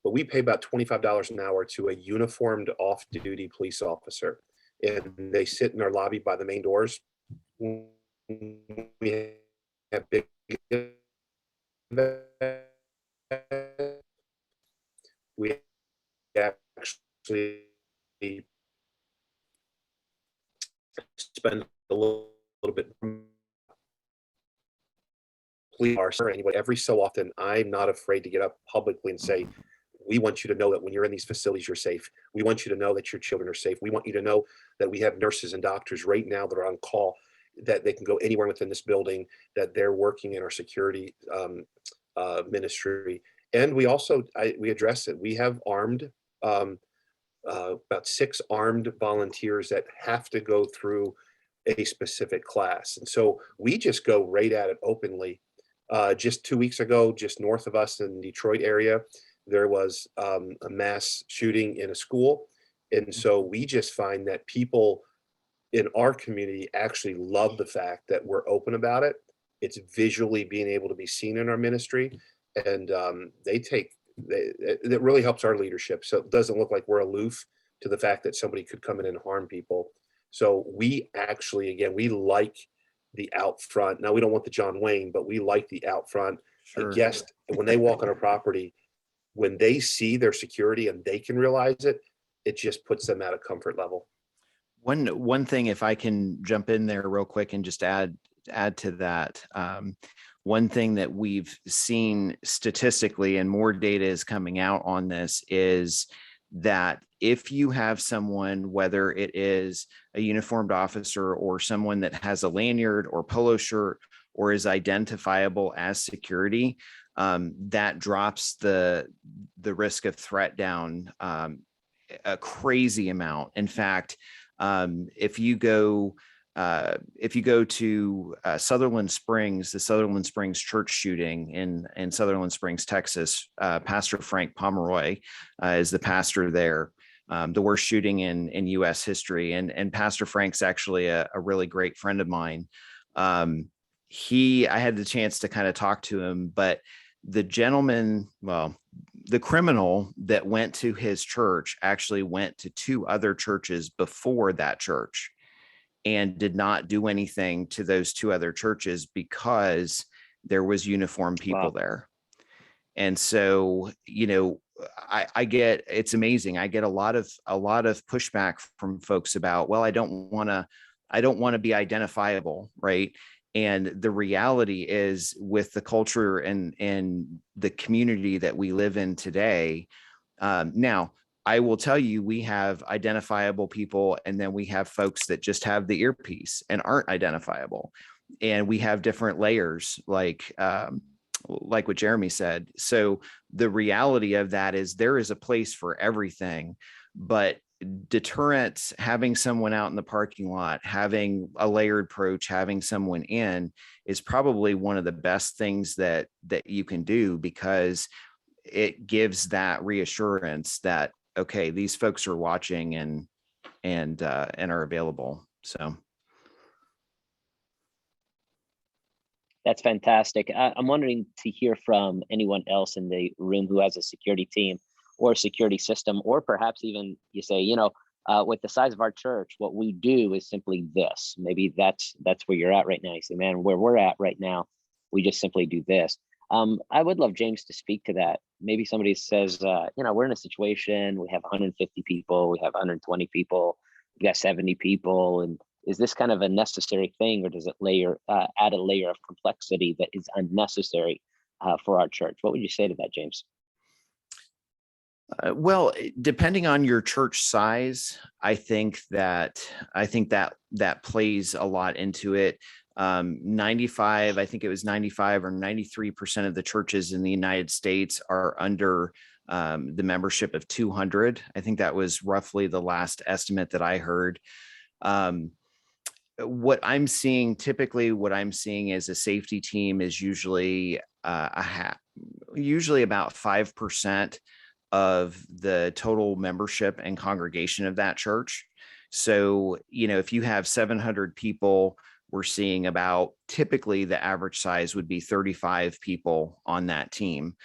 but we pay about $25 an hour to a uniformed off-duty police officer. And they sit in our lobby by the main doors. We have big we actually spend a little bit anyway. Every so often, I'm not afraid to get up publicly and say, "We want you to know that when you're in these facilities, you're safe. We want you to know that your children are safe. We want you to know that we have nurses and doctors right now that are on call, that they can go anywhere within this building, that they're working in our security ministry." And we also, we address it. We have armed, about 6 armed volunteers that have to go through a specific class. And so we just go right at it openly. Just 2 weeks ago, just north of us in the Detroit area, there was a mass shooting in a school. And so we just find that people in our community actually love the fact that we're open about it. It's visually being able to be seen in our ministry. And it really helps our leadership. So it doesn't look like we're aloof to the fact that somebody could come in and harm people. So we actually, again, we like the out front. Now we don't want the John Wayne, but we like the out front. Sure. The guest, when they walk on our property, when they see their security and they can realize it, it just puts them at a comfort level. One thing, if I can jump in there real quick and just add to that, one thing that we've seen statistically, and more data is coming out on this, is that if you have someone, whether it is a uniformed officer or someone that has a lanyard or polo shirt or is identifiable as security, that drops the risk of threat down a crazy amount. In fact, if you go to Sutherland Springs, the Sutherland Springs church shooting in Sutherland Springs, Texas, Pastor Frank Pomeroy is the pastor there. The worst shooting in U.S. history, and Pastor Frank's actually a really great friend of mine. I had the chance to kind of talk to him, but the criminal that went to his church actually went to 2 other churches before that church and did not do anything to those 2 other churches because there was uniformed people there. And so, I get, it's amazing. I get a lot of pushback from folks about, well, I don't want to be identifiable. Right. And the reality is, with the culture and the community that we live in today, now I will tell you, we have identifiable people, and then we have folks that just have the earpiece and aren't identifiable. And we have different layers, like what Jeremy said. So the reality of that is there is a place for everything, but deterrence, having someone out in the parking lot, having a layered approach, having someone in, is probably one of the best things that you can do, because it gives that reassurance that, okay, these folks are watching and are available. So that's fantastic. I'm wondering to hear from anyone else in the room who has a security team or a security system, or perhaps even you say, with the size of our church, what we do is simply this. Maybe that's where you're at right now. You say, man, where we're at right now, we just simply do this. I would love James to speak to that. Maybe somebody says, we're in a situation, we have 150 people, we have 120 people, we got 70 people, and is this kind of a necessary thing, or does it add a layer of complexity that is unnecessary for our church? What would you say to that, James? Well, depending on your church size, I think that plays a lot into it. 95 or 93% of the churches in the United States are under the membership of 200. I think that was roughly the last estimate that I heard. What I'm seeing is a safety team is usually about 5% of the total membership and congregation of that church. So, if you have 700 people, we're seeing about, typically the average size would be 35 people on that team.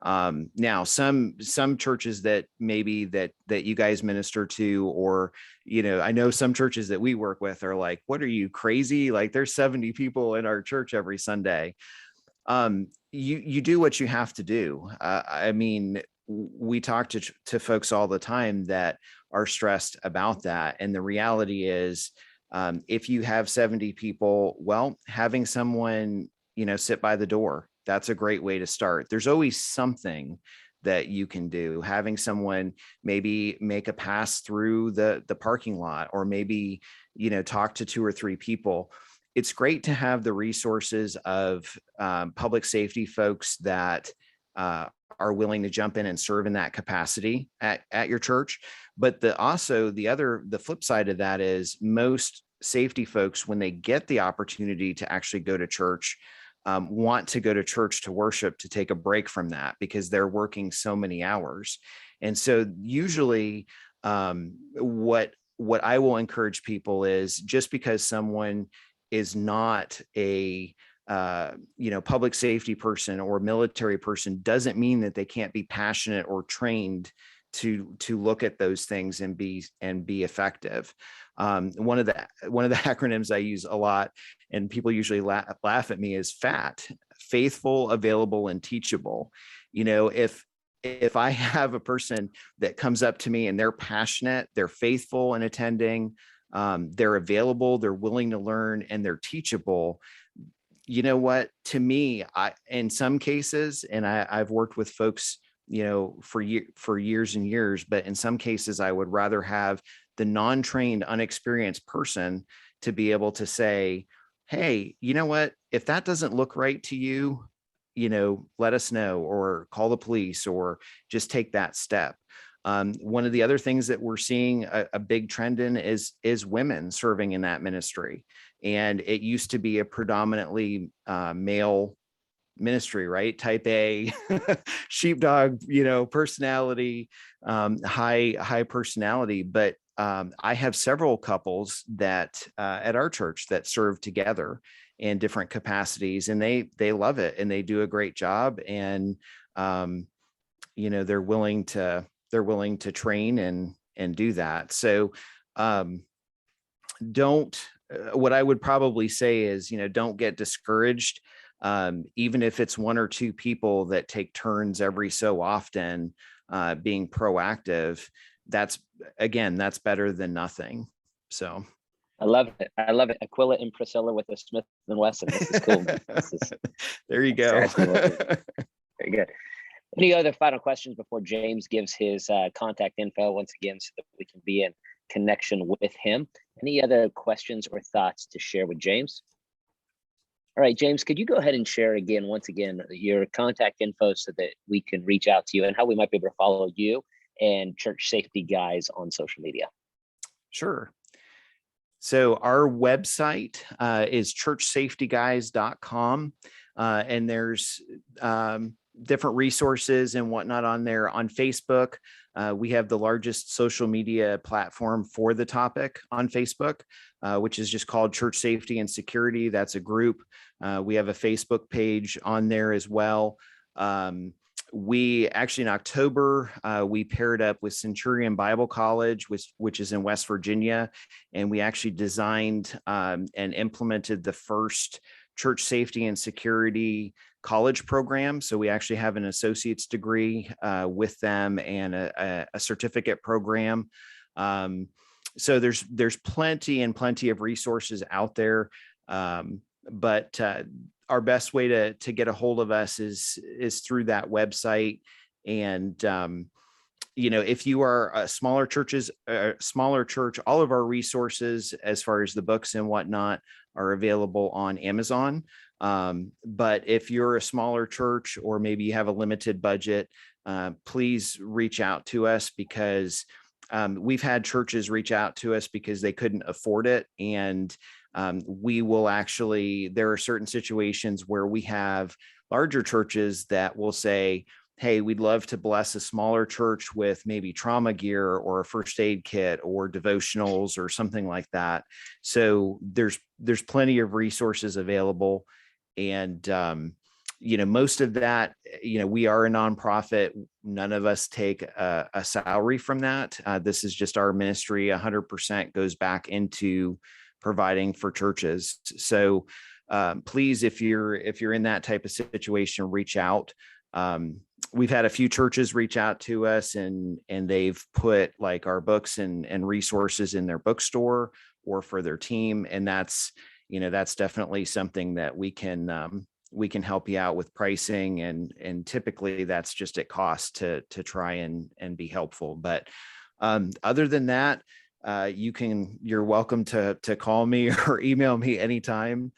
Now, some churches that maybe that you guys minister to, or, I know some churches that we work with are like, what are you, crazy? Like, there's 70 people in our church every Sunday. You do what you have to do. We talk to folks all the time that are stressed about that. And the reality is, if you have 70 people, well, having someone, sit by the door, that's a great way to start. There's always something that you can do. Having someone maybe make a pass through the parking lot, or maybe, talk to 2 or 3 people. It's great to have the resources of public safety folks that are willing to jump in and serve in that capacity at your church. But the flip side of that is most safety folks, when they get the opportunity to actually go to church, want to go to church to worship, to take a break from that because they're working so many hours. And so usually what I will encourage people is, just because someone is not a public safety person or military person doesn't mean that they can't be passionate or trained to look at those things and be effective. One of the acronyms I use a lot, and people usually laugh at me, is FAT: faithful, available, and teachable. If I have a person that comes up to me and they're passionate, they're faithful in attending, they're available, they're willing to learn, and they're teachable, you know what, to me, in some cases, and I've worked with folks, for years and years, but in some cases, I would rather have the non-trained, unexperienced person to be able to say, hey, you know what, if that doesn't look right to you, let us know, or call the police, or just take that step. One of the other things that we're seeing a big trend in is women serving in that ministry. And it used to be a predominantly male ministry, right? Type A, sheepdog, personality, high personality. But I have several couples that at our church that serve together in different capacities, and they love it, and they do a great job. And they're willing to train and do that. So what I would probably say is, don't get discouraged. Even if it's one or two people that take turns every so often, being proactive, that's better than nothing. So I love it. Aquila and Priscilla with the Smith & Wesson. This is cool. There you go. Very good. Any other final questions before James gives his contact info once again, so that we can be in connection with him? Any other questions or thoughts to share with James? All right, James, could you go ahead and share once again, your contact info so that we can reach out to you, and how we might be able to follow you and Church Safety Guys on social media? Sure. So our website is churchsafetyguys.com, and there's different resources and whatnot on there. On Facebook, we have the largest social media platform for the topic on Facebook, which is just called Church Safety and Security. That's a group. We have a Facebook page on there as well. We actually, in October, we paired up with Centurion Bible College, which is in West Virginia, and we actually designed and implemented the first church safety and security college program. So we actually have an associate's degree with them, and a certificate program. So there's plenty of resources out there. But our best way to get a hold of us is through that website. And if you are a smaller church, all of our resources as far as the books and whatnot are available on Amazon. But if you're a smaller church, or maybe you have a limited budget, please reach out to us, because we've had churches reach out to us because they couldn't afford it. And we will actually, there are certain situations where we have larger churches that will say, hey, we'd love to bless a smaller church with maybe trauma gear or a first aid kit or devotionals or something like that. So there's plenty of resources available. And, most of that, we are a nonprofit. None of us take a salary from that. This is just our ministry. 100% goes back into providing for churches. So please, if you're in that type of situation, reach out. We've had a few churches reach out to us, and they've put like our books and resources in their bookstore or for their team. And that's definitely something that we can help you out with pricing. And typically that's just at cost to try and be helpful. But other than that, you're welcome to call me or email me anytime.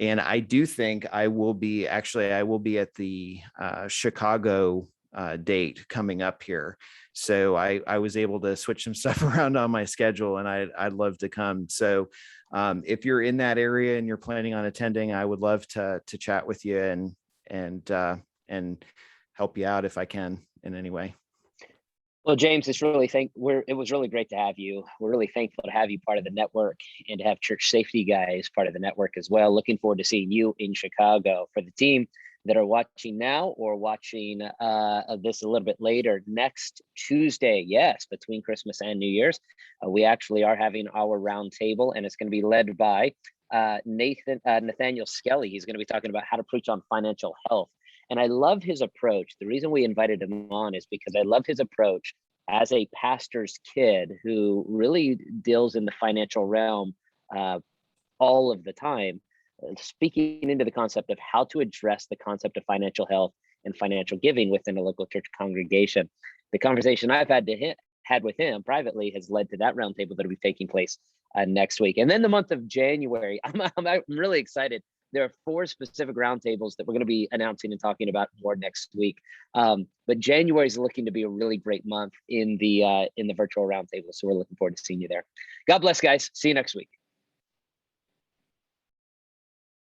And I do think I will be at the Chicago date coming up here. So I was able to switch some stuff around on my schedule, and I'd love to come. So if you're in that area and you're planning on attending, I would love to chat with you and help you out if I can in any way. Well, James, it was really great to have you. We're really thankful to have you part of the network and to have Church Safety Guys part of the network as well. Looking forward to seeing you in Chicago. For the team that are watching now or watching this a little bit later, next Tuesday, yes, between Christmas and New Year's, we actually are having our round table, and it's going to be led by Nathaniel Skelly. He's going to be talking about how to preach on financial health. And I love his approach. The reason we invited him on is because I love his approach as a pastor's kid who really deals in the financial realm all of the time, speaking into the concept of how to address the concept of financial health and financial giving within a local church congregation. The conversation I've had with him privately has led to that roundtable that will be taking place next week. And then the month of January, I'm really excited. There are 4 specific roundtables that we're going to be announcing and talking about more next week. But January is looking to be a really great month in the virtual roundtable. So we're looking forward to seeing you there. God bless, guys. See you next week.